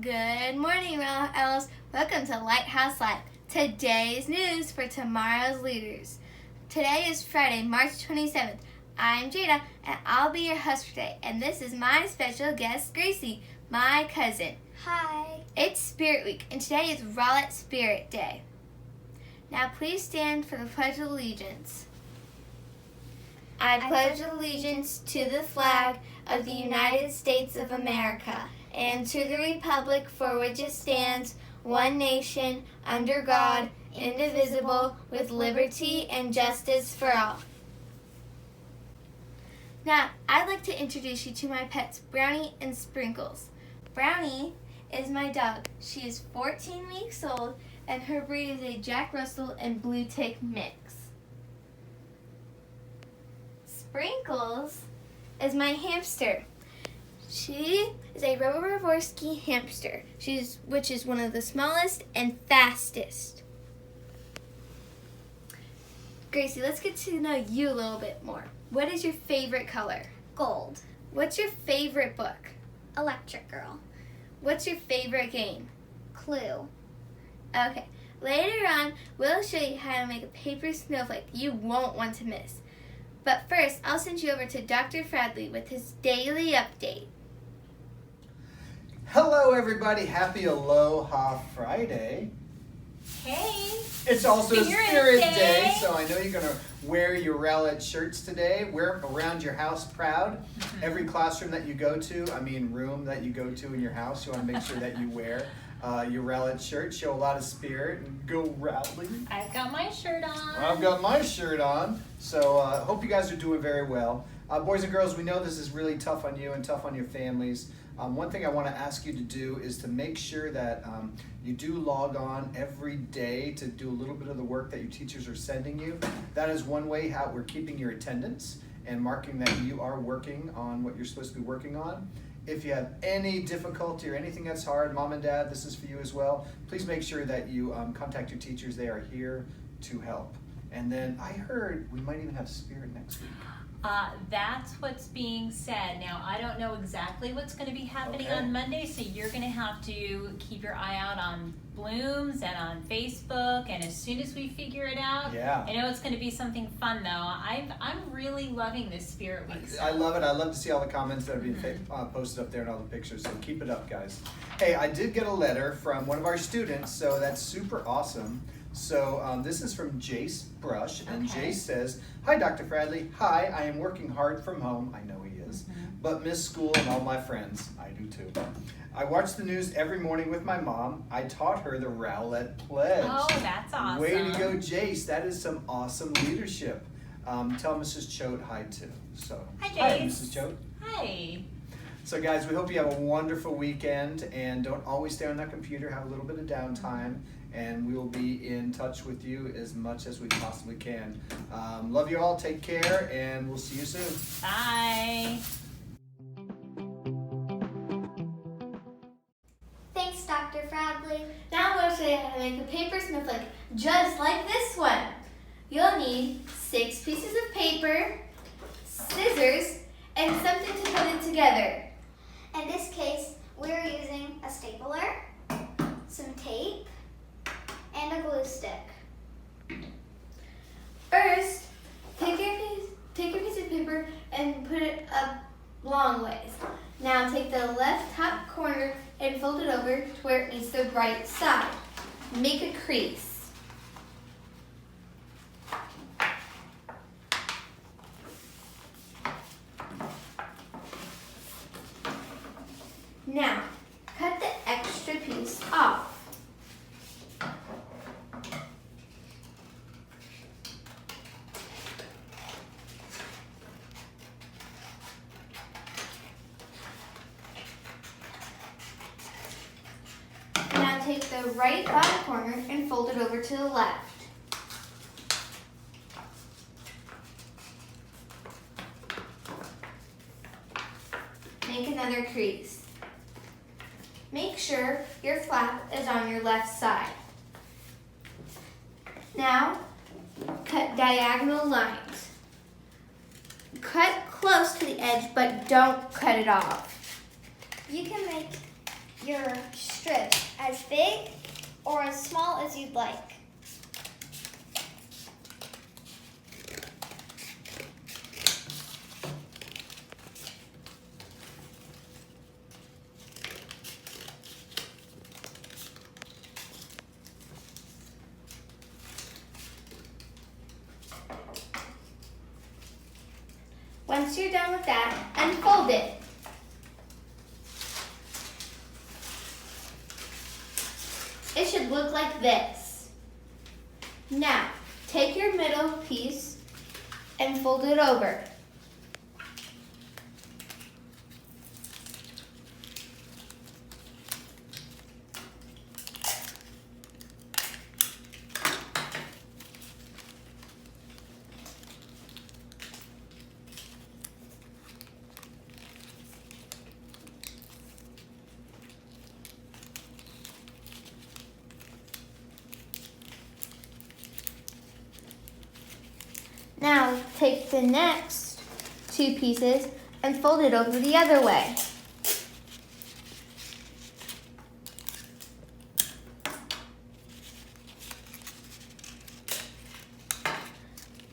Good morning, Rowlett. Welcome to Lighthouse Live. Today's news for tomorrow's leaders. Today is Friday, March 27th. I'm Jada, and I'll be your host for today. And this is my special guest, Gracie, my cousin. Hi. It's Spirit Week, and today is Rowlett Spirit Day. Now please stand for the Pledge of Allegiance. I pledge allegiance to the flag of the United States of America and to the republic for which it stands, one nation, under God, indivisible, with liberty and justice for all. Now, I'd like to introduce you to my pets, Brownie and Sprinkles. Brownie is my dog. She is 14 weeks old, and her breed is a Jack Russell and Blue Tick mix. Sprinkles is my hamster. She is a Roborski hamster, which is one of the smallest and fastest. Gracie, let's get to know you a little bit more. What is your favorite color? Gold. What's your favorite book? Electric Girl. What's your favorite game? Clue. Okay, later on, we'll show you how to make a paper snowflake you won't want to miss. But first, I'll send you over to Dr. Fradley with his daily update. Hello everybody, happy Aloha Friday. Hey. It's also Spirit Spirit Day, Day, so I know you're going to wear your Rowlett shirts today. Wear them around your house proud. Every classroom that you go to, room that you go to in your house, you want to make sure that you wear your Rowlett shirt. Show a lot of spirit and go Rowlett. I've got my shirt on. I've got my shirt on, so hope you guys are doing very well. Boys and girls, we know this is really tough on you and tough on your families. One thing I want to ask you to do is to make sure that you do log on every day to do a little bit of the work that your teachers are sending you. That is one way how we're keeping your attendance and marking that you are working on what you're supposed to be working on. If you have any difficulty or anything that's hard, Mom and Dad, this is for you as well. Please make sure that you contact your teachers. They are here to help. And then I heard we might even have Spirit next week. That's what's being said. Now, I don't know exactly what's going to be happening on Monday, so you're going to have to keep your eye out on Blooms and on Facebook, and as soon as we figure it out, I know it's going to be something fun, though. I'm really loving this Spirit Week. I love it. I love to see all the comments that are being posted up there and all the pictures, so keep it up, guys. Hey, I did get a letter from one of our students, so that's super awesome. So this is from Jace Brush, and Jace says, "Hi, Dr. Fradley. Hi, I am working hard from home." I know he is, but miss school and all my friends. I do too. I watch the news every morning with my mom. I taught her the Rowlett Pledge. Oh, that's awesome. Way to go, Jace. That is some awesome leadership. Tell Mrs. Choate hi, too. So, hi, Jace. Hi, Mrs. Choate. Hi. So, guys, we hope you have a wonderful weekend, and don't always stay on that computer. Have a little bit of downtime. And we will be in touch with you as much as we possibly can. Love you all. Take care, and we'll see you soon. Bye. Thanks, Dr. Fradley. Now we'll show you how to make a paper snowflake just like this one. You'll need 6 pieces of paper, scissors, and something to put it together. In this case, we're using a stapler, some tape, and a glue stick. First, take your piece of paper and put it up long ways. Now take the left top corner and fold it over to where it meets the right side. Make a crease. Now, cut the extra piece off. Now take the right bottom corner and fold it over to the left. Make another crease. Make sure your flap is on your left side. Now, cut diagonal lines. Cut close to the edge, but don't cut it off. You can make your strips as big or as small as you'd like. Once you're done with that, unfold it. It should look like this. Now, take your middle piece and fold it over. Now, take the next two pieces and fold it over the other way.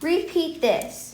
Repeat this.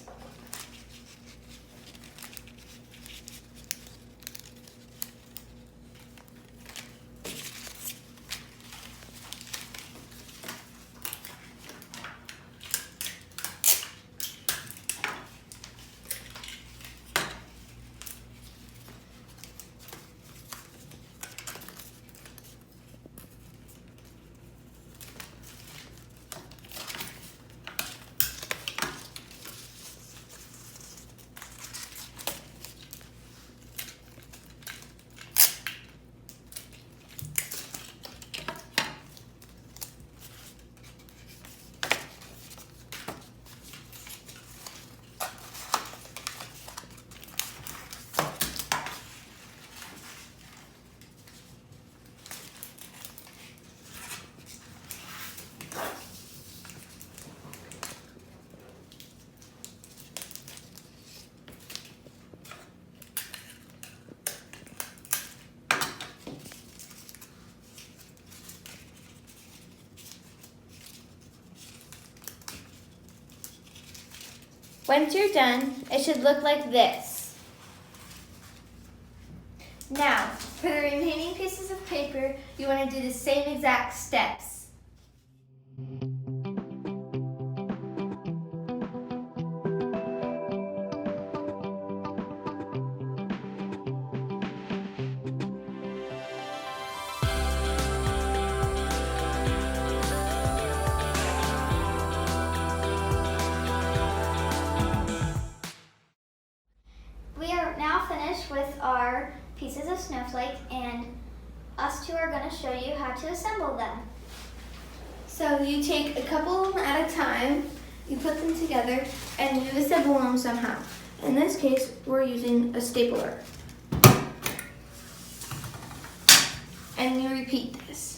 Once you're done, it should look like this. Now, for the remaining pieces of paper, you want to do the same exact steps. We are now finished with our pieces of snowflake, and us two are going to show you how to assemble them. So you take a couple of them at a time, you put them together, and you assemble them somehow. In this case, we're using a stapler. And you repeat this.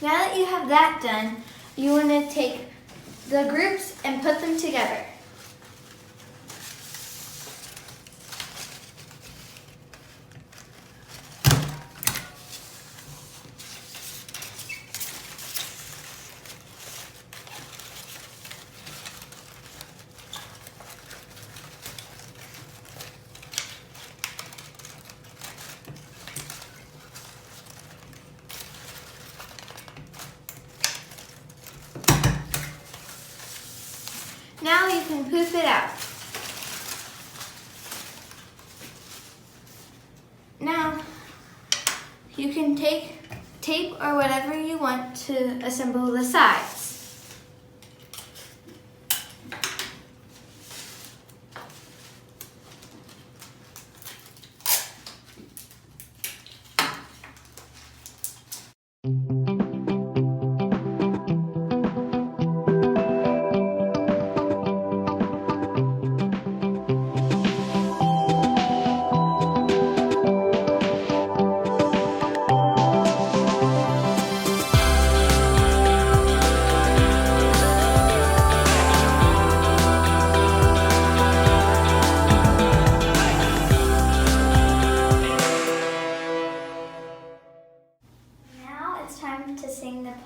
Now that you have that done, you want to take the groups and put them together. Now you can poof it out. Now you can take tape or whatever you want to assemble the sides.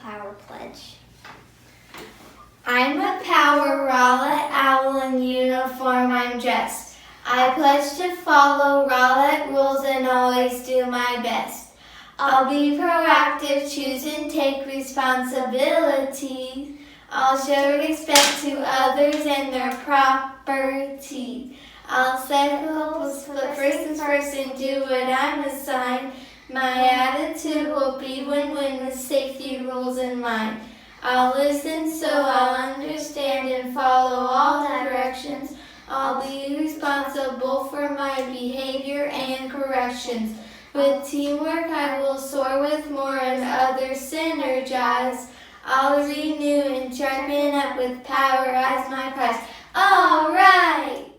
power pledge. I'm a power Rowlett owl in uniform I'm dressed. I pledge to follow Rowlett rules and always do my best. I'll be proactive, choose and take responsibility. I'll show respect to others and their property. I'll set goals, put persons first and do what I'm assigned. My attitude will be win-win with safety rules in mind. I'll listen so I'll understand and follow all directions. I'll be responsible for my behavior and corrections. With teamwork I will soar with more and others synergize. I'll renew and sharpen up with power as my prize. All right!